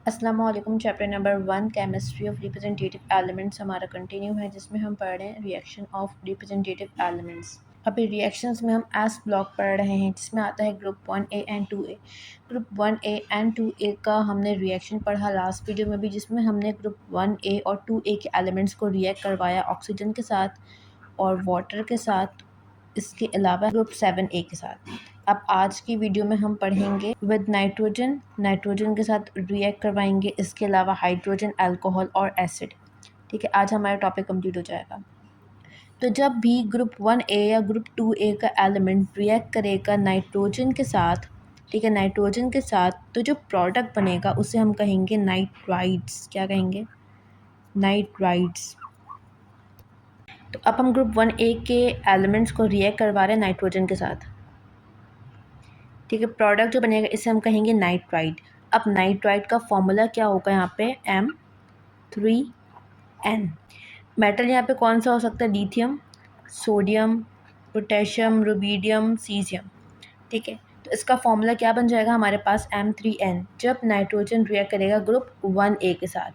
अस्सलाम वालेकुम। Chapter number 1 chemistry of representative elements हमारा कंटिन्यू है, जिसमें हम पढ़ रहे हैं रिएक्शन ऑफ रिप्रेजेंटेटिव एलिमेंट्स। अभी रिएक्शंस में हम एस ब्लॉक पढ़ रहे हैं, जिसमें आता है group 1A and 2A। Group 1A and 2A का हमने रिएक्शन पढ़ा लास्ट वीडियो में भी, जिसमें हमने ग्रुप 1A और 2A के एलिमेंट्स को रिएक्ट करवाया ऑक्सीजन के साथ और वाटर के साथ, इसके अलावा ग्रुप 7A के साथ। अब आज की वीडियो में हम पढ़ेंगे विद नाइट्रोजन के साथ रिएक्ट करवाएंगे, इसके अलावा हाइड्रोजन, अल्कोहल और एसिड। ठीक है, आज हमारा टॉपिक कंप्लीट हो जाएगा। तो जब भी ग्रुप 1A या ग्रुप 2A का एलिमेंट रिएक्ट करेगा नाइट्रोजन के साथ, ठीक है, नाइट्रोजन के साथ, तो जो प्रोडक्ट बनेगा उसे हम कहेंगे नाइट्राइड्स। क्या कहेंगे? नाइट्राइड्स। तो अब हम ग्रुप 1A के एलिमेंट्स को रिएक्ट करवा रहे हैं नाइट्रोजन के साथ। ठीक है, प्रोडक्ट जो बनेगा इसे हम कहेंगे नाइट्राइड। अब नाइट्राइड का फॉर्मूला क्या होगा यहाँ पे? M3N। मेटल यहाँ पे कौन सा हो सकता है? Lithium, sodium, potassium, rubidium, caesium. ठीक है, तो इसका फॉर्मूला क्या बन जाएगा हमारे पास? M3N, जब नाइट्रोजन रिएक्ट करेगा ग्रुप 1A के साथ।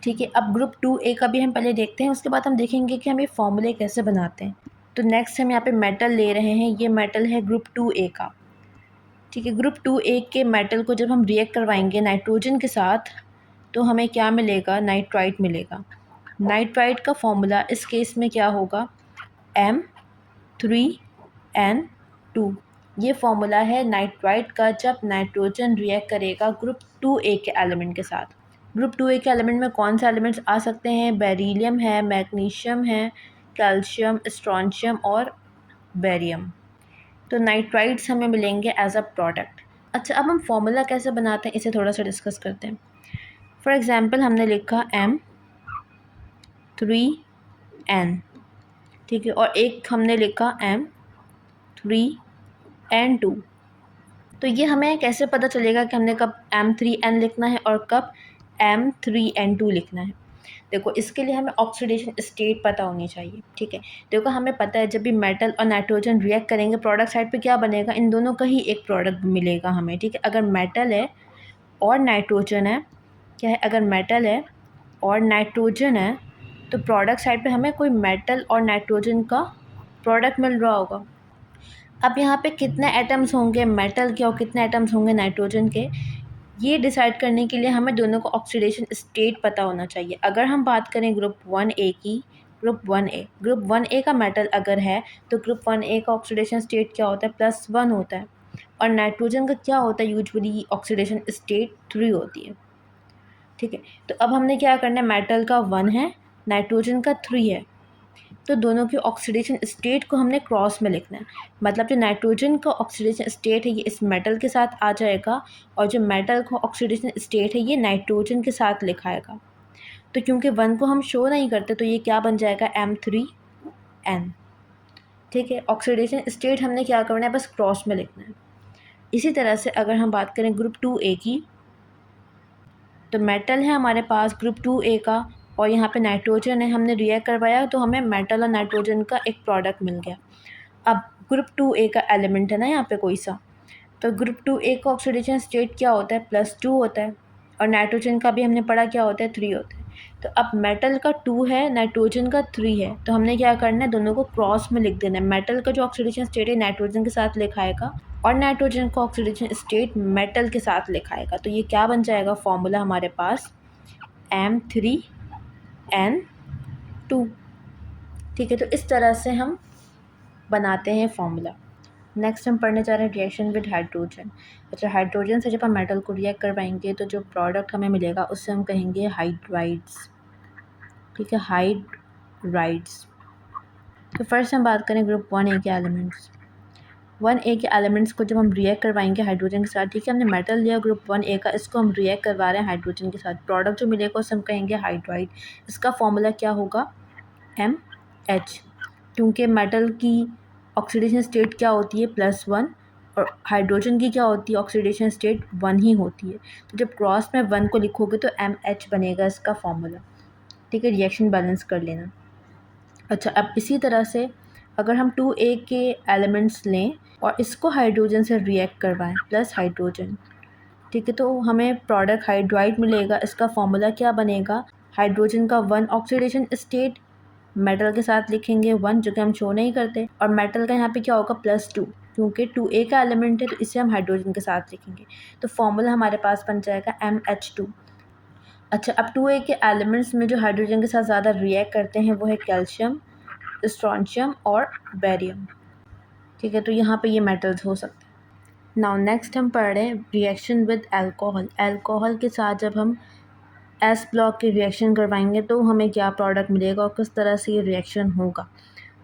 ठीक है, अब ग्रुप 2A का भी हम पहले देखते हैं, उसके बाद हम देखेंगे कि हम ये फॉर्मूले कैसे बनाते हैं। तो नेक्स्ट हम यहाँ पे मेटल ले रहे हैं, ये मेटल है ग्रुप 2A का। ठीक है, ग्रुप 2A के मेटल को जब हम रिएक्ट करवाएंगे नाइट्रोजन के साथ, तो हमें क्या मिलेगा? नाइट्राइड मिलेगा। नाइट्राइड का फॉर्मूला इस केस में क्या होगा? M3N2। ये फॉर्मूला है नाइट्राइड का जब नाइट्रोजन रिएक्ट करेगा ग्रुप 2A के एलिमेंट के साथ। ग्रुप 2A के एलिमेंट में कौन से एलिमेंट्स आ सकते हैं? बेरिलियम है, मैग्नीशियम है, कैल्शियम, स्ट्रॉन्शियम और बेरियम। तो नाइट्राइड्स हमें मिलेंगे एज अ प्रोडक्ट। अच्छा, अब हम फॉर्मूला कैसे बनाते हैं इसे थोड़ा सा डिस्कस करते हैं। फॉर एग्जांपल हमने लिखा M3N, ठीक है, और एक हमने लिखा M3N2। तो ये हमें कैसे पता चलेगा कि हमने कब M3N लिखना है और कब M3N2 लिखना है? देखो, इसके लिए हमें ऑक्सीडेशन स्टेट पता होनी चाहिए। ठीक है, देखो हमें पता है जब भी मेटल और नाइट्रोजन रिएक्ट करेंगे प्रोडक्ट साइड पे क्या बनेगा? इन दोनों का ही एक प्रोडक्ट मिलेगा हमें। ठीक है, अगर मेटल है और नाइट्रोजन है, क्या है? अगर मेटल है और नाइट्रोजन है तो प्रोडक्ट साइड पे हमें कोई मेटल और नाइट्रोजन का प्रोडक्ट मिल रहा होगा। अब यहाँ पे कितने एटम्स होंगे मेटल के और कितने एटम्स होंगे नाइट्रोजन के, ये डिसाइड करने के लिए हमें दोनों को ऑक्सीडेशन स्टेट पता होना चाहिए। अगर हम बात करें ग्रुप 1A की, ग्रुप 1A का मेटल अगर है तो ग्रुप 1A का ऑक्सीडेशन स्टेट क्या होता है? +1 होता है। और नाइट्रोजन का क्या होता है? यूजुअली ऑक्सीडेशन स्टेट 3 होती है। ठीक है, तो अब हमने क्या करना है? मेटल का 1 है, नाइट्रोजन का 3 है, तो दोनों के ऑक्सीडेशन स्टेट को हमने क्रॉस में लिखना है। मतलब जो नाइट्रोजन का ऑक्सीडेशन स्टेट है ये इस मेटल के साथ आ जाएगा और जो मेटल का ऑक्सीडेशन स्टेट है ये नाइट्रोजन के साथ लिखाएगा। तो क्योंकि 1 को हम शो नहीं करते तो ये क्या बन जाएगा? M3N। ठीक है, ऑक्सीडेशन स्टेट हमने क्या करना है? बस क्रॉस में लिखना है। इसी तरह से अगर हम बात करें ग्रुप 2A की, तो मेटल है हमारे पास ग्रुप 2A का और यहाँ पे नाइट्रोजन है, हमने रिएक्ट करवाया तो हमें मेटल और नाइट्रोजन का एक प्रोडक्ट मिल गया। अब ग्रुप 2A का एलिमेंट है ना यहाँ पे कोई सा, तो ग्रुप 2A का ऑक्सीडेशन स्टेट क्या होता है? +2 होता है और नाइट्रोजन का भी हमने पढ़ा क्या होता है? 3 होता है। तो अब मेटल का 2 है, नाइट्रोजन का 3 है, तो हमने क्या करना है? दोनों को क्रॉस में लिख देना है। मेटल का जो ऑक्सीडेशन स्टेट है नाइट्रोजन के साथ लिखाएगा और नाइट्रोजन का ऑक्सीडेशन स्टेट मेटल के साथ लिखाएगा। तो ये क्या बन जाएगा फॉर्मूला हमारे पास? M3N2। ठीक है, तो इस तरह से हम बनाते हैं फॉर्मूला। नेक्स्ट हम पढ़ने जा रहे हैं रिएक्शन विद हाइड्रोजन। अच्छा, हाइड्रोजन से जब हम मेटल को रिएक्ट करवाएंगे तो जो प्रोडक्ट हमें मिलेगा उससे हम कहेंगे हाइड्राइड्स। ठीक है, हाइड्राइड्स। तो फर्स्ट हम बात करें ग्रुप 1A के एलिमेंट्स। 1A के एलिमेंट्स को जब हम रिएक्ट करवाएंगे हाइड्रोजन के साथ, ठीक है, हमने मेटल लिया ग्रुप 1A का, इसको हम रिएक्ट करवा रहे हैं हाइड्रोजन के साथ, प्रोडक्ट जो मिलेगा उसे हम कहेंगे हाइड्राइड। इसका फॉर्मूला क्या होगा? MH। क्योंकि मेटल की ऑक्सीडेशन स्टेट क्या होती है? +1 और हाइड्रोजन की क्या होती है? ऑक्सीडेशन स्टेट 1 ही होती है। तो जब क्रॉस में 1 को लिखोगे तो MH बनेगा इसका फॉर्मूला। ठीक है, रिएक्शन बैलेंस कर लेना। अच्छा, अब इसी तरह से अगर हम 2A के एलिमेंट्स लें और इसको हाइड्रोजन से रिएक्ट करवाएं प्लस हाइड्रोजन, ठीक है, तो हमें प्रोडक्ट हाइड्राइड मिलेगा। इसका फॉर्मूला क्या बनेगा, हाइड्रोजन का 1 ऑक्सीडेशन स्टेट मेटल के साथ लिखेंगे 1, जो कि हम शो नहीं करते, और मेटल का यहाँ पे क्या होगा +2, क्योंकि 2A का एलिमेंट है तो इसे हम हाइड्रोजन के साथ लिखेंगे। तो फॉर्मूला हमारे पास बन जाएगा MH2। अच्छा, अब 2A के एलिमेंट्स में जो हाइड्रोजन के साथ ज़्यादा रिएक्ट करते हैं वो है कैल्शियम, स्ट्रोंशियम और बेरियम। ठीक है, तो यहाँ पे ये मेटल्स हो सकते हैं। नाउ नेक्स्ट हम पढ़ रहे हैं रिएक्शन विद अल्कोहल। अल्कोहल के साथ जब हम एस ब्लॉक की रिएक्शन करवाएंगे तो हमें क्या प्रोडक्ट मिलेगा और किस तरह से ये रिएक्शन होगा।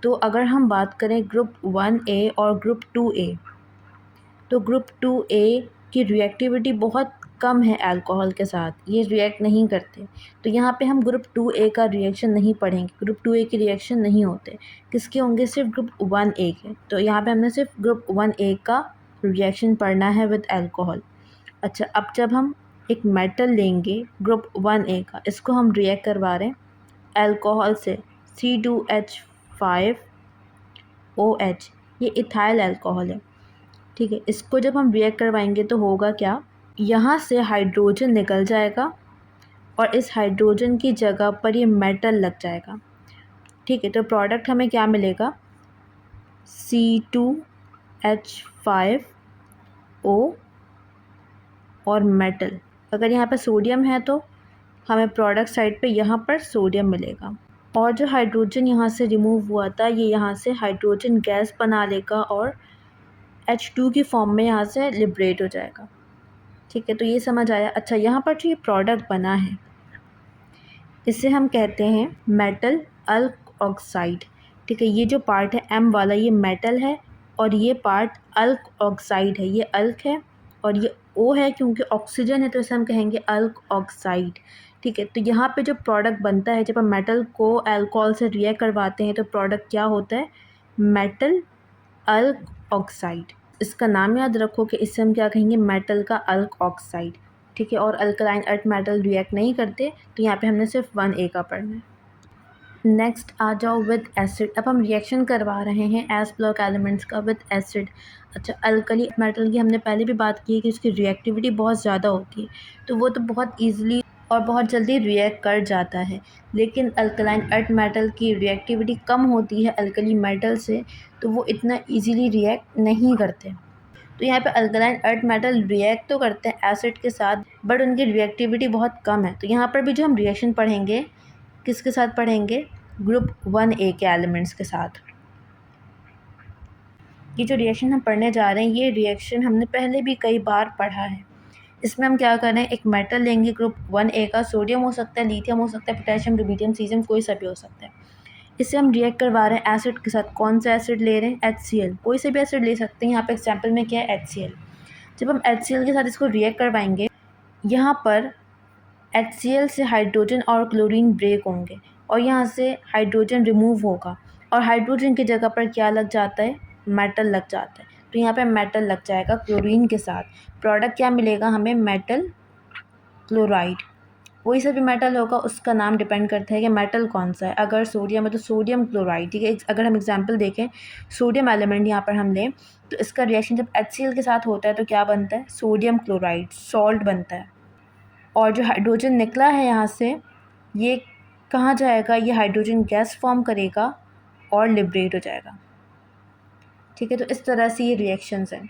तो अगर हम बात करें ग्रुप 1A और ग्रुप 2A, तो ग्रुप 2A की रिएक्टिविटी बहुत कम है अल्कोहल के साथ, ये रिएक्ट नहीं करते। तो यहाँ पे हम ग्रुप 2A का रिएक्शन नहीं पढ़ेंगे, ग्रुप 2A के रिएक्शन नहीं होते। किसके होंगे, सिर्फ ग्रुप 1A के। तो यहाँ पे हमने सिर्फ ग्रुप 1A का रिएक्शन पढ़ना है विद अल्कोहल। अच्छा, अब जब हम एक मेटल लेंगे ग्रुप 1A का, इसको हम रिएक्ट करवा रहे हैं अल्कोहल से C2H5OH, ये इथाइल अल्कोहल है। ठीक है, इसको जब हम रिएक्ट करवाएंगे तो होगा क्या, यहाँ से हाइड्रोजन निकल जाएगा और इस हाइड्रोजन की जगह पर ये मेटल लग जाएगा। ठीक है, तो प्रोडक्ट हमें क्या मिलेगा, C2H5O और मेटल। अगर यहाँ पर सोडियम है तो हमें प्रोडक्ट साइड पे यहाँ पर सोडियम मिलेगा, और जो हाइड्रोजन यहाँ से रिमूव हुआ था ये यहाँ से हाइड्रोजन गैस बना लेगा और H2 की फॉर्म में यहाँ से लिबरेट हो जाएगा। ठीक है, तो ये समझ आया। अच्छा, यहाँ पर जो ये प्रोडक्ट बना है इसे हम कहते हैं मेटल अल्क ऑक्साइड। ठीक है, ये जो पार्ट है M वाला ये मेटल है और ये पार्ट अल्क ऑक्साइड है, ये अल्क है और ये O है क्योंकि ऑक्सीजन है तो इसे हम कहेंगे अल्क ऑक्साइड। ठीक है, तो यहाँ पे जो प्रोडक्ट बनता है जब हम मेटल को अल्कोहल से रिएक्ट करवाते हैं तो प्रोडक्ट क्या होता है, मेटल अल्क ऑक्साइड। इसका नाम याद रखो कि इससे हम क्या कहेंगे, मेटल का अल्क ऑक्साइड। ठीक है, और अल्कलाइन अर्थ मेटल रिएक्ट नहीं करते, तो यहाँ पे हमने सिर्फ 1A का पढ़ना है। नेक्स्ट आ जाओ विद एसिड। अब हम रिएक्शन करवा रहे हैं एस ब्लॉक एलिमेंट्स का विद एसिड। अच्छा, अल्कली मेटल की हमने पहले भी बात की है कि उसकी रिएक्टिविटी बहुत ज़्यादा होती है, तो वो तो बहुत ईजिली और बहुत जल्दी रिएक्ट कर जाता है, लेकिन अल्कलाइन अर्थ मेटल की रिएक्टिविटी कम होती है अल्कली मेटल से, तो वो इतना ईजिली रिएक्ट नहीं करते। तो यहाँ पे अल्कलाइन अर्थ मेटल रिएक्ट तो करते हैं एसिड के साथ, बट उनकी रिएक्टिविटी बहुत कम है। तो यहाँ पर भी जो हम रिएक्शन पढ़ेंगे किसके साथ पढ़ेंगे, ग्रुप 1A के एलिमेंट्स के साथ। ये जो रिएक्शन हम पढ़ने जा रहे हैं ये रिएक्शन हमने पहले भी कई बार पढ़ा है। इसमें हम क्या कर रहे हैं, एक मेटल लेंगे ग्रुप 1A का, सोडियम हो सकता है, लिथियम हो सकता है, पोटेशियम, रुबिडियम, सीजियम, कोई सा भी हो सकता है। इसे हम रिएक्ट करवा रहे हैं एसिड के साथ। कौन सा एसिड ले रहे हैं, HCl, कोई से भी एसिड ले सकते हैं। यहाँ पे एग्जाम्पल में क्या है, HCl। जब हम HCl के साथ इसको रिएक्ट करवाएंगे, यहाँ पर HCl से हाइड्रोजन और क्लोरीन ब्रेक होंगे और यहाँ से हाइड्रोजन रिमूव होगा और हाइड्रोजन की जगह पर क्या लग जाता है, मेटल लग जाता है। तो यहाँ पे मेटल लग जाएगा क्लोरीन के साथ। प्रोडक्ट क्या मिलेगा हमें, मेटल क्लोराइड। कोई सा भी मेटल होगा उसका नाम डिपेंड करता है कि मेटल कौन सा है। अगर सोडियम है तो सोडियम क्लोराइड। ठीक है, अगर हम एग्जांपल देखें, सोडियम एलिमेंट यहाँ पर हम लें तो इसका रिएक्शन जब HCl के साथ होता है तो क्या बनता है, सोडियम क्लोराइड, सॉल्ट बनता है। और जो हाइड्रोजन निकला है यहाँ से ये कहाँ जाएगा, ये हाइड्रोजन गैस फॉर्म करेगा और लिबरेट हो जाएगा। ठीक है, तो इस तरह से ये रिएक्शंस हैं।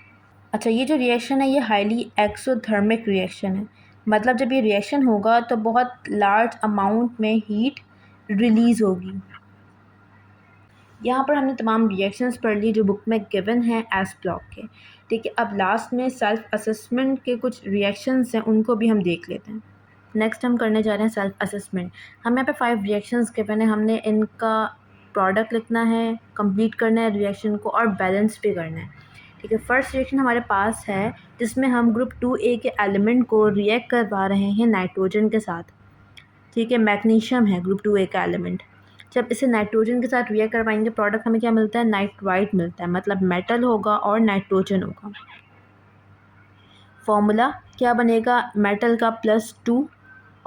अच्छा, ये जो रिएक्शन है ये हाईली एक्सोथर्मिक रिएक्शन है, मतलब जब ये रिएक्शन होगा तो बहुत लार्ज अमाउंट में हीट रिलीज़ होगी। यहाँ पर हमने तमाम रिएक्शंस पढ़ ली जो बुक में गिवन हैं एस ब्लॉक के। ठीक है, अब लास्ट में सेल्फ असेसमेंट के कुछ रिएक्शंस हैं उनको भी हम देख लेते हैं। नेक्स्ट हम करने जा रहे हैं सेल्फ असेसमेंट। हमें यहाँ पे 5 रिएक्शंस गिवन है, हमने इनका प्रोडक्ट लिखना है, कंप्लीट करना है रिएक्शन को और बैलेंस भी करना है। ठीक है, फर्स्ट रिएक्शन हमारे पास है जिसमें हम ग्रुप 2A के एलिमेंट को रिएक्ट करवा रहे हैं नाइट्रोजन के साथ। ठीक है, मैग्नीशियम है ग्रुप 2A का एलिमेंट। जब इसे नाइट्रोजन के साथ रिएक्ट करवाएंगे प्रोडक्ट हमें क्या मिलता है, नाइट्राइट मिलता है, मतलब मेटल होगा और नाइट्रोजन होगा। फॉर्मूला क्या बनेगा, मेटल का +2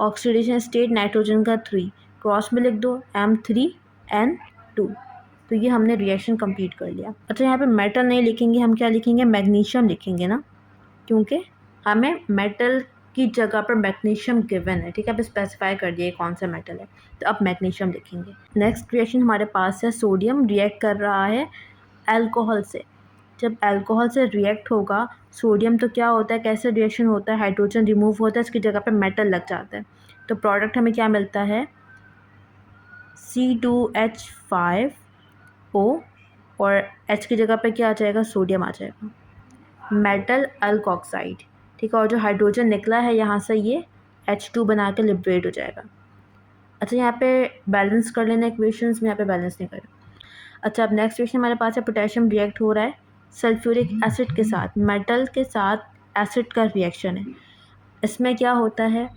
ऑक्सीडेशन स्टेट, नाइट्रोजन का 3, क्रॉस में लिख दो M3N2। तो ये हमने रिएक्शन कंप्लीट कर लिया। अच्छा, यहाँ पे मेटल नहीं लिखेंगे, हम क्या लिखेंगे, मैग्नीशियम लिखेंगे ना, क्योंकि हमें मेटल की जगह पर मैग्नीशियम गिवन है, ठीक है, अब स्पेसिफाई कर दिए कौन सा मेटल है, तो अब मैग्नीशियम लिखेंगे। नेक्स्ट रिएक्शन हमारे पास है, सोडियम रिएक्ट कर रहा है अल्कोहल से। जब अल्कोहल से रिएक्ट होगा सोडियम तो क्या होता है, कैसे रिएक्शन होता है, हाइड्रोजन रिमूव होता है, इसकी जगह पर मेटल लग जाता है, तो प्रोडक्ट हमें क्या मिलता है, C2H5O और H की जगह पे क्या आ जाएगा, सोडियम आ जाएगा, मेटल अल्कोक्साइड, ठीक है। और जो हाइड्रोजन निकला है यहाँ से ये H2 बना के लिबरेट हो जाएगा। अच्छा यहाँ पे बैलेंस कर लेना इक्वेशंस में, यहाँ पे बैलेंस नहीं करें। अच्छा अब नेक्स्ट क्वेश्चन हमारे पास है, पोटेशियम रिएक्ट हो रहा है सल्फ्यूरिक एसिड के साथ, मेटल के साथ एसिड का रिएक्शन है। इसमें क्या होता है,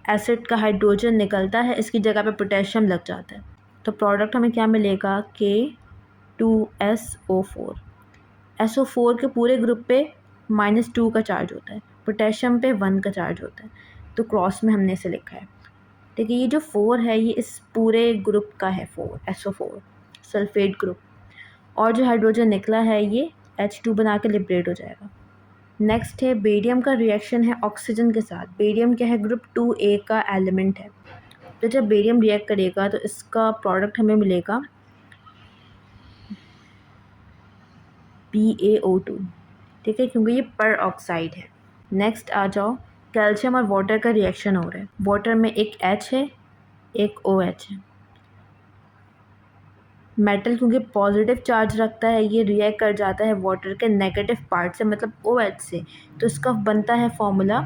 एसिड का हाइड्रोजन निकलता है, इसकी जगह पे पोटेशियम लग जाता है, तो प्रोडक्ट हमें क्या मिलेगा, K2SO4। SO4 के पूरे ग्रुप पे -2 का चार्ज होता है, पोटेशियम पे 1 का चार्ज होता है, तो क्रॉस में हमने इसे लिखा है, ठीक है। ये जो 4 है ये इस पूरे ग्रुप का है, 4 SO4 सल्फेट ग्रुप, और जो हाइड्रोजन निकला है ये H2 बना के लिबरेट हो जाएगा। नेक्स्ट है बेरियम का रिएक्शन है ऑक्सीजन के साथ। बेरियम क्या है, ग्रुप 2A का एलिमेंट है, तो जब बेरियम रिएक्ट करेगा तो इसका प्रोडक्ट हमें मिलेगा BaO2, ठीक है, क्योंकि ये पर ऑक्साइड है। नेक्स्ट आ जाओ, कैल्शियम और वाटर का रिएक्शन हो रहा है, वाटर में एक H है एक OH है, मेटल क्योंकि पॉजिटिव चार्ज रखता है ये रिएक्ट कर जाता है वाटर के नेगेटिव पार्ट से, मतलब OH से, तो इसका बनता है फॉर्मूला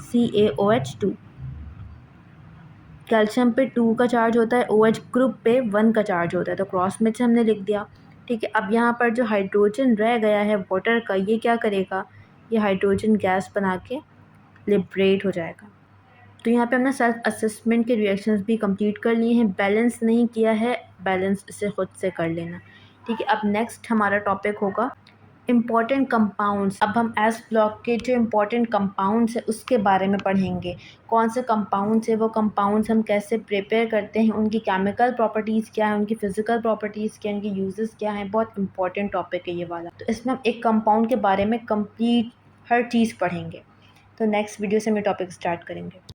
CaOH2। कैल्शियम पे 2 का चार्ज होता है, OH ग्रुप पे 1 का चार्ज होता है, तो क्रॉस में से हमने लिख दिया, ठीक है। अब यहाँ पर जो हाइड्रोजन रह गया है वाटर का, ये क्या करेगा, ये हाइड्रोजन गैस बना के लिबरेट हो जाएगा। तो यहाँ पे हमने सेल्फ असेसमेंट के रिएक्शंस भी कंप्लीट कर लिए हैं, बैलेंस नहीं किया है, बैलेंस इसे खुद से कर लेना, ठीक है। अब नेक्स्ट हमारा टॉपिक होगा इम्पॉर्टेंट कंपाउंड्स। अब हम एस ब्लॉक के जो इम्पॉर्टेंट कंपाउंड्स है उसके बारे में पढ़ेंगे, कौन से कंपाउंड्स है, वो कंपाउंड्स हम कैसे प्रिपेयर करते हैं, उनकी केमिकल प्रॉपर्टीज़ क्या है, उनकी फिजिकल प्रॉपर्टीज़ क्या है, उनकी यूजेस क्या हैं, बहुत इंपॉर्टेंट टॉपिक है ये वाला। तो इसमें हम एक कंपाउंड के बारे में कंप्लीट हर चीज़ पढ़ेंगे। तो नेक्स्ट वीडियो से हम ये टॉपिक स्टार्ट करेंगे।